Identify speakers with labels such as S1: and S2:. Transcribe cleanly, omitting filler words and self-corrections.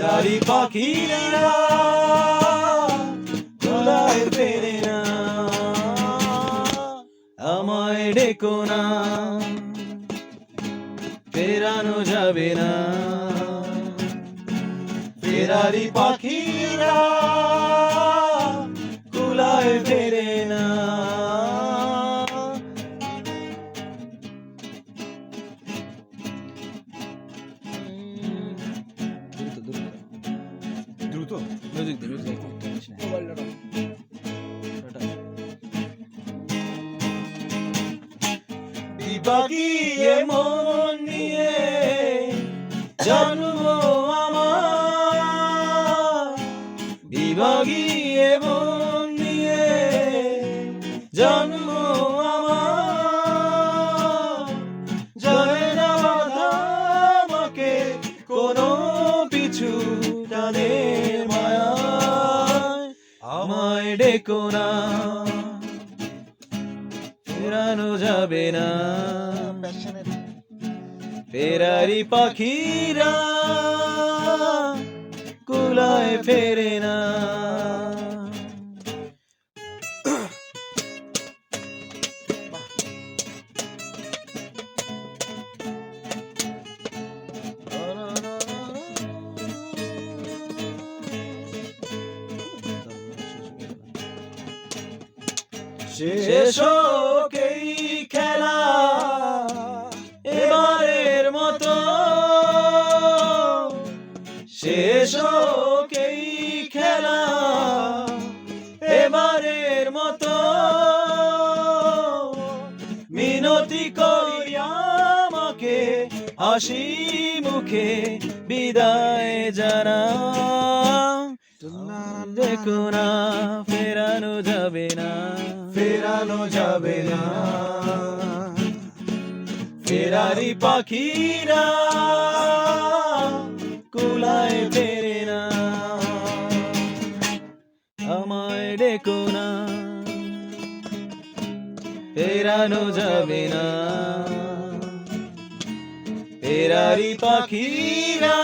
S1: ফেরারি পাখিরা কুলায় ফেরে না, আমায় ডেকো না, ফেরানো যাবে না। ফেরারি পাখিরা কুলায় ফেরে না। দ্রুত মিউজিক বিভাগীয় মন নিয়ে জন্ম আমার, বিভাগীয় মন নিয়ে জন্ম আমার, জয় না বাধা আমাকে কোনো পিছু টানে মায়ায়, আমায় ডেকো না, ফেরানো যাবে না। ফেরারি পাখিরা কুলায় ফেরে না। শেষ হোক এই খেলা এবারের মতো, শেষ হোক এই খেলা এবারের মতো, মিনতি করি আমাকে হাসি মুখে বিদায় জানা। দেখো না ফেরানো যাবে না, ফেরানো যাবে না। ফেরারি পাখিরা কুলায় ফেরে না, আমায় ডেকো না, ফেরানো যাবে না। ফেরারি পাখিরা